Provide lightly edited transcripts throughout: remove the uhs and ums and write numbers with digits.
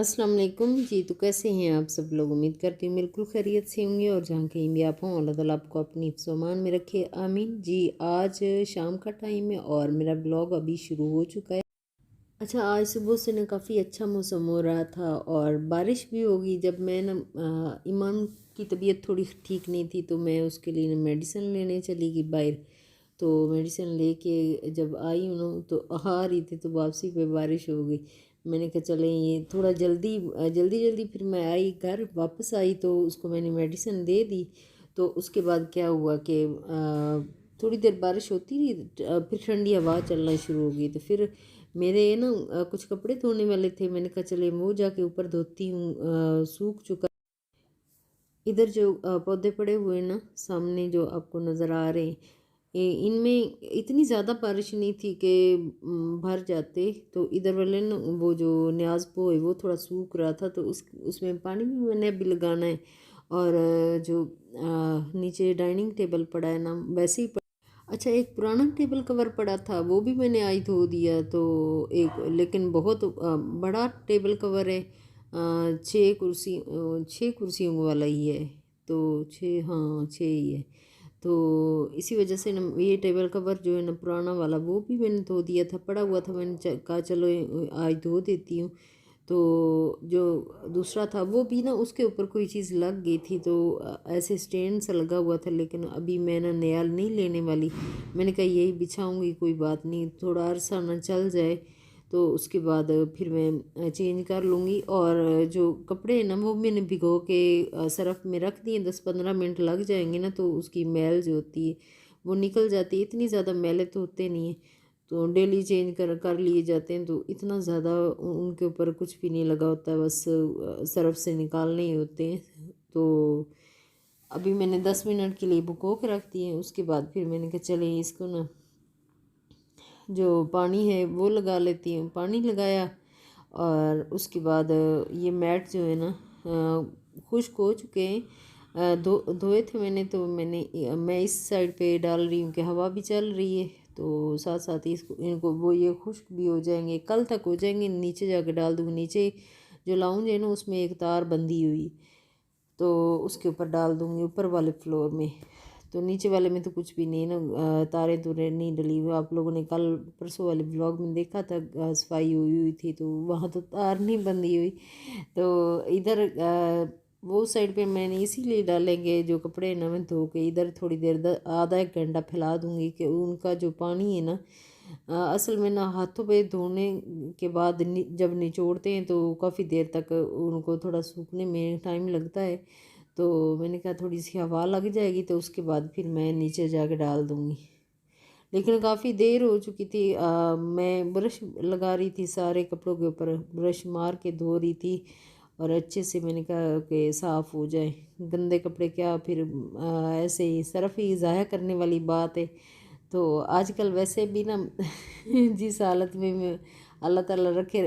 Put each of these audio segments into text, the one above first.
अस्सलाम वालेकुम जी। तो कैसे हैं आप सब लोग? उम्मीद करती हूँ बिल्कुल खैरियत से होंगे और जहाँ कहीं भी आप हों अल्लाह ताला आपको अपनी हिफ्ज़-ओ-अमान में रखे, आमीन जी। आज शाम का टाइम है और मेरा ब्लॉग अभी शुरू हो चुका है। अच्छा, आज सुबह से ना काफ़ी अच्छा मौसम हो रहा था और बारिश भी होगी। जब मैं ना इमाम की तबीयत थोड़ी ठीक नहीं थी तो मैं उसके लिए ना मेडिसिन लेने चली गई बाहर। तो मेडिसिन लेके जब आई हूँ ना तो आ रही थी तो वापसी पे बारिश हो गई। मैंने कहा चलें ये थोड़ा जल्दी जल्दी फिर मैं आई घर वापस आई तो उसको मैंने मेडिसिन दे दी। तो उसके बाद क्या हुआ कि थोड़ी देर बारिश होती रही, फिर ठंडी हवा चलना शुरू हो गई। तो फिर मेरे ना कुछ कपड़े धोने वाले थे, मैंने कहा चले मुँह जाके ऊपर धोती हूँ, सूख चुका। इधर जो पौधे पड़े हुए हैं ना सामने जो आपको नज़र आ रहे हैं, इनमें इतनी ज़्यादा बारिश नहीं थी कि भर जाते। तो इधर वाले ना वो जो न्याज पो है वो थोड़ा सूख रहा था तो उसमें पानी भी मैंने अभी लगाना है। और जो नीचे डाइनिंग टेबल पड़ा है ना वैसे ही अच्छा, एक पुराना टेबल कवर पड़ा था वो भी मैंने आई धो दिया। तो एक लेकिन बहुत बड़ा टेबल कवर है, 6 कुर्सियों वाला ही है। तो 6, हाँ 6 ही है। तो इसी वजह से ना ये टेबल कवर जो है ना पुराना वाला वो भी मैंने धो दिया था, पड़ा हुआ था। मैंने कहा चलो आज धो देती हूँ। तो जो दूसरा था वो भी ना उसके ऊपर कोई चीज़ लग गई थी तो ऐसे स्टैंड सा लगा हुआ था। लेकिन अभी मैं ना नया नहीं लेने वाली, मैंने कहा यही बिछाऊंगी, कोई बात नहीं, थोड़ा अरसा ना चल जाए तो उसके बाद फिर मैं चेंज कर लूँगी। और जो कपड़े हैं ना वो मैंने भिगो के सर्फ़ में रख दिए, 10-15 मिनट लग जाएंगे ना तो उसकी मैल जो होती है वो निकल जाती है। इतनी ज़्यादा मैले तो होते नहीं हैं, तो डेली चेंज कर कर लिए जाते हैं। तो इतना ज़्यादा उनके ऊपर कुछ भी नहीं लगा होता है, बस सर्फ से निकालने ही होते हैं। तो अभी मैंने 10 मिनट के लिए भिगो के रख दिए। उसके बाद फिर मैंने कहा चले इसको ना जो पानी है वो लगा लेती हूँ। पानी लगाया और उसके बाद ये मैट जो है ना खुश्क हो चुके हैं। धोए थे मैंने, तो मैं इस साइड पे डाल रही हूँ कि हवा भी चल रही है तो साथ साथ ही इसको इनको वो ये खुश्क भी हो जाएंगे, कल तक हो जाएंगे। नीचे जाके डाल दूँगी, नीचे जो लाउंज है ना उसमें एक तार बंधी हुई तो उसके ऊपर डाल दूँगी, ऊपर वाले फ्लोर में। तो नीचे वाले में तो कुछ भी नहीं ना, तारे तुरे नहीं डली हुई। आप लोगों ने कल परसों वाले ब्लॉग में देखा था, सफाई हुई हुई थी तो वहाँ तो तार नहीं बंधी हुई। तो इधर वो साइड पे मैंने इसीलिए डालेंगे जो कपड़े ना मैं धो के इधर थोड़ी देर आधा एक घंटा फैला दूँगी कि उनका जो पानी है ना असल में ना हाथों पे धोने के बाद जब निचोड़ते हैं तो काफ़ी देर तक उनको थोड़ा सूखने में टाइम लगता है। तो मैंने कहा थोड़ी सी हवा लग जाएगी तो उसके बाद फिर मैं नीचे जाके डाल दूँगी। लेकिन काफ़ी देर हो चुकी थी, मैं ब्रश लगा रही थी सारे कपड़ों के ऊपर, ब्रश मार के धो रही थी और अच्छे से मैंने कहा कि साफ़ हो जाए। गंदे कपड़े क्या फिर ऐसे ही सरफ़ ही ज़ाया करने वाली बात है। तो आजकल वैसे भी ना जिस हालत में मैं अल्लाह ताला रखे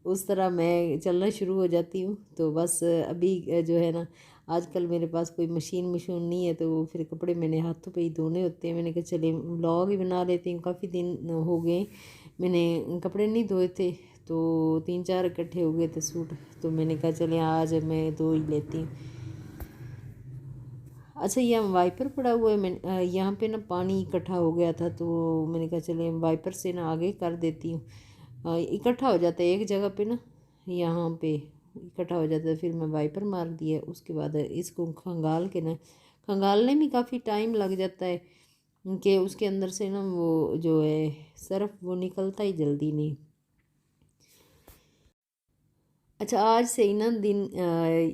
उस तरह मैं चलना शुरू हो जाती हूँ। तो बस अभी जो है ना आजकल मेरे पास कोई मशीन मशीन नहीं है तो फिर कपड़े मैंने हाथों पे ही धोने होते हैं। मैंने कहा चले व्लॉग ही बना लेती हूँ, काफ़ी दिन हो गए मैंने कपड़े नहीं धोए थे तो 3-4 इकट्ठे हो गए थे सूट। तो मैंने कहा चले आज मैं धो ही लेती हूँ। अच्छा, ये वाइपर पड़ा हुआ है, मैं यहाँ पे ना पानी इकट्ठा हो गया था तो मैंने कहा चले वाइपर से ना आगे कर देती हूँ। इकट्ठा हो जाता है एक जगह पे ना, यहाँ पे इकट्ठा हो जाता है। फिर मैं वाइपर मार दिया, उसके बाद इसको खंगाल के ना, खंगालने में काफ़ी टाइम लग जाता है कि उसके अंदर से ना वो जो है सर्फ वो निकलता ही जल्दी नहीं। अच्छा, आज से ही ना दिन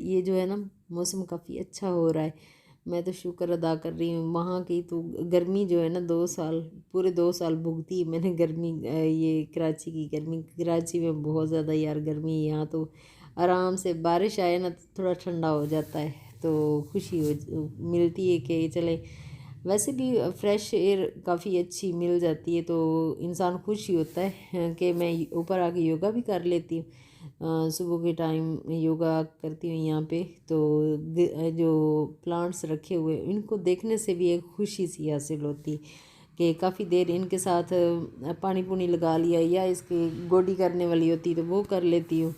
ये जो है ना मौसम काफ़ी अच्छा हो रहा है। मैं तो शुक्र अदा कर रही हूँ। वहाँ की तो गर्मी जो है ना 2 साल, पूरे 2 साल भुगती है मैंने गर्मी, ये कराची की गर्मी। कराची में बहुत ज़्यादा यार गर्मी है। यहाँ तो आराम से बारिश आए ना तो थोड़ा ठंडा हो जाता है तो खुशी हो मिलती है कि चले। वैसे भी फ्रेश एयर काफ़ी अच्छी मिल जाती है तो इंसान खुश ही होता है कि मैं ऊपर आके योगा भी कर लेती हूँ। सुबह के टाइम योगा करती हूँ यहाँ पे। तो जो प्लांट्स रखे हुए इनको देखने से भी एक खुशी सी हासिल होती कि काफ़ी देर इनके साथ पानी पुनी लगा लिया या इसकी गोडी करने वाली होती तो वो कर लेती हूँ।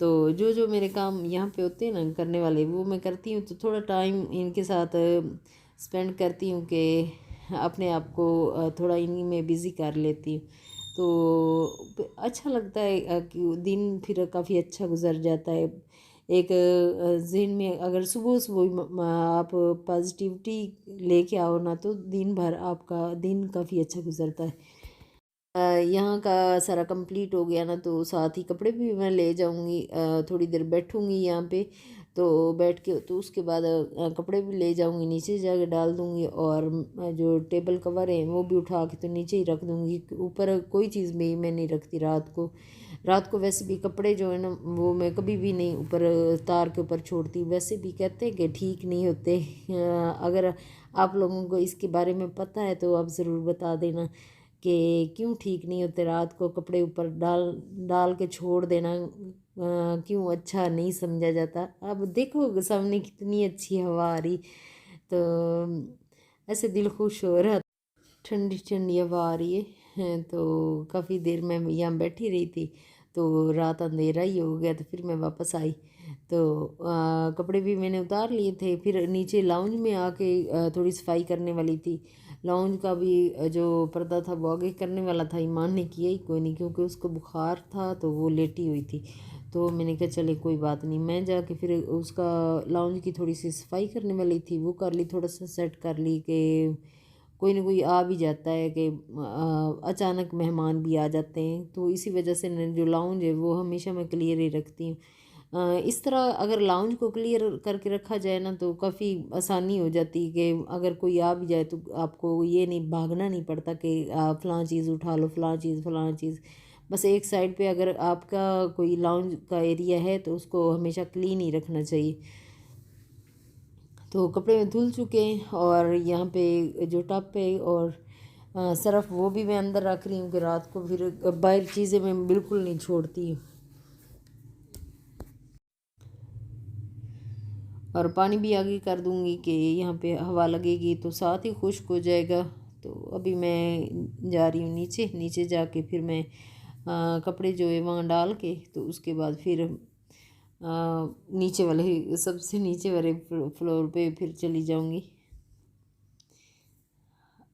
तो तो जो जो मेरे काम यहाँ पे होते हैं ना करने वाले, वो मैं करती हूँ। तो थोड़ा टाइम इनके साथ स्पेंड करती हूँ कि अपने आप को थोड़ा इन्हीं में बिज़ी कर लेती हूँ। तो अच्छा लगता है कि दिन फिर काफ़ी अच्छा गुजर जाता है। एक ज़हन में अगर सुबह सुबह आप पॉजिटिविटी लेके आओ ना, तो दिन भर आपका दिन काफ़ी अच्छा गुजरता है। यहाँ का सारा कंप्लीट हो गया ना, तो साथ ही कपड़े भी मैं ले जाऊँगी। थोड़ी देर बैठूँगी यहाँ पे, तो बैठ के तो उसके बाद कपड़े भी ले जाऊँगी, नीचे जाके डाल दूँगी। और जो टेबल कवर है वो भी उठा के तो नीचे ही रख दूँगी। ऊपर कोई चीज़ भी मैं नहीं रखती रात को। रात को वैसे भी कपड़े जो है ना, वो मैं कभी भी नहीं ऊपर तार के ऊपर छोड़ती। वैसे भी कहते हैं कि ठीक नहीं होते। अगर आप लोगों को इसके बारे में पता है तो आप ज़रूर बता देना कि क्यों ठीक नहीं होते रात को कपड़े ऊपर डाल डाल के छोड़ देना, क्यों अच्छा नहीं समझा जाता। अब देखो सामने कितनी अच्छी हवा आ रही, तो ऐसे दिल खुश हो रहा। ठंडी ठंडी हवा आ रही है। तो काफ़ी देर मैं यहाँ बैठी रही थी, तो रात अंधेरा ही हो गया। तो फिर मैं वापस आई, तो कपड़े भी मैंने उतार लिए थे। फिर नीचे लाउंज में आके थोड़ी सफाई करने वाली थी। लाउंज का भी जो पर्दा था वो आगे करने वाला था, ईमान ने किया ही कोई नहीं, क्योंकि उसको बुखार था तो वो लेटी हुई थी। तो मैंने कहा चले कोई बात नहीं, मैं जाके फिर उसका लाउंज की थोड़ी सी सफाई करने वाली थी, वो कर ली, थोड़ा सा सेट कर ली कि कोई ना कोई आ भी जाता है कि अचानक मेहमान भी आ जाते हैं। तो इसी वजह से जो लाउंज है वो हमेशा मैं क्लियर ही रखती हूँ। इस तरह अगर लाउंज को क्लियर करके रखा जाए ना, तो काफ़ी आसानी हो जाती है कि अगर कोई आ भी जाए तो आपको ये नहीं भागना नहीं पड़ता कि फ़लाँ चीज़ उठा लो, फ़लाँ चीज़ फ़लाँ चीज़। बस एक साइड पे अगर आपका कोई लाउंज का एरिया है तो उसको हमेशा क्लीन ही रखना चाहिए। तो कपड़े में धुल चुके हैं, और यहाँ पे जो टप है और सरफ़ वो भी मैं अंदर रख रही हूँ कि रात को फिर बाहर चीज़ें मैं बिल्कुल नहीं छोड़ती हूँ। और पानी भी आगे कर दूँगी कि यहाँ पे हवा लगेगी तो साथ ही खुश्क हो जाएगा। तो अभी मैं जा रही हूँ नीचे, नीचे जाके फिर मैं कपड़े जो है वहाँ डाल के, तो उसके बाद फिर नीचे वाले सबसे नीचे वाले फ्लोर पे फिर चली जाऊँगी।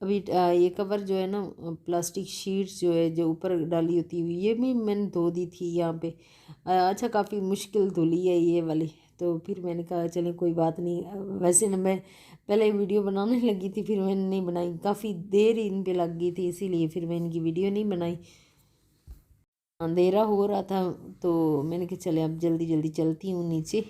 अभी ये कवर जो है ना, प्लास्टिक शीट्स जो है जो ऊपर डाली होती हुई, ये भी मैंने धो दी थी यहाँ पे। अच्छा काफ़ी मुश्किल धुली है ये वाली। तो फिर मैंने कहा चले कोई बात नहीं। वैसे ना मैं पहले वीडियो बनाने लगी थी, फिर मैंने नहीं बनाई, काफ़ी देर इन पे लग गई थी, इसीलिए फिर मैं इनकी वीडियो नहीं बनाई। अंधेरा हो रहा था, तो मैंने कहा चले अब जल्दी जल्दी चलती हूँ नीचे।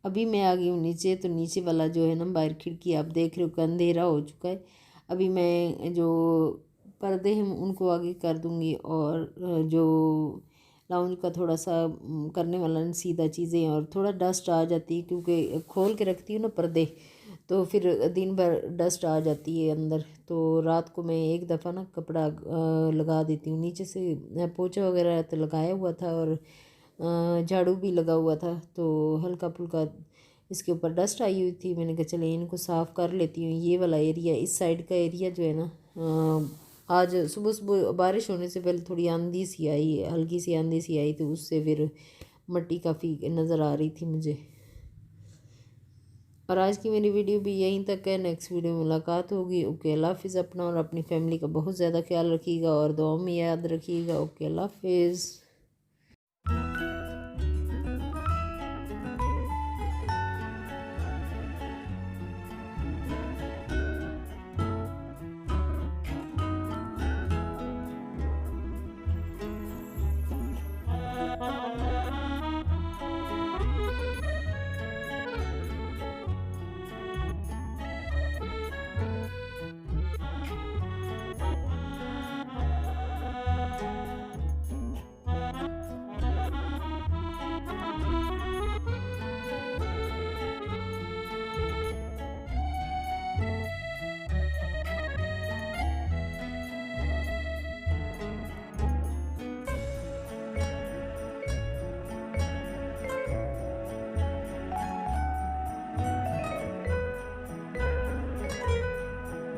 अभी मैं आ गई हूँ नीचे, तो नीचे वाला जो है ना बाहर खिड़की आप देख रहे हो कि अंधेरा हो चुका है। अभी मैं जो पर्दे हैं उनको आगे कर दूँगी, और जो लाउंज का थोड़ा सा करने वाला ना सीधा चीज़ें, और थोड़ा डस्ट आ जाती है क्योंकि खोल के रखती हूँ ना पर्दे, तो फिर दिन भर डस्ट आ जाती है अंदर। तो रात को मैं एक दफ़ा ना कपड़ा लगा देती हूँ नीचे से। पोछा वगैरह तो लगाया हुआ था, और झाड़ू भी लगा हुआ था, तो हल्का फुल्का इसके ऊपर डस्ट आई हुई थी। मैंने कहा चले इनको साफ़ कर लेती हूँ। ये वाला एरिया, इस साइड का एरिया जो है ना, आज सुबह सुबह बारिश होने से पहले थोड़ी आंधी सी आई, हल्की सी आंधी सी आई, तो उससे फिर मिट्टी काफ़ी नज़र आ रही थी मुझे। और आज की मेरी वीडियो भी यहीं तक है। नेक्स्ट वीडियो में मुलाकात होगी। ओके, अल्लाह हाफिज़। अपना और अपनी फैमिली का बहुत ज़्यादा ख्याल रखिएगा, और दुआ में याद रखिएगा। ओके, अल्लाह हाफिज़।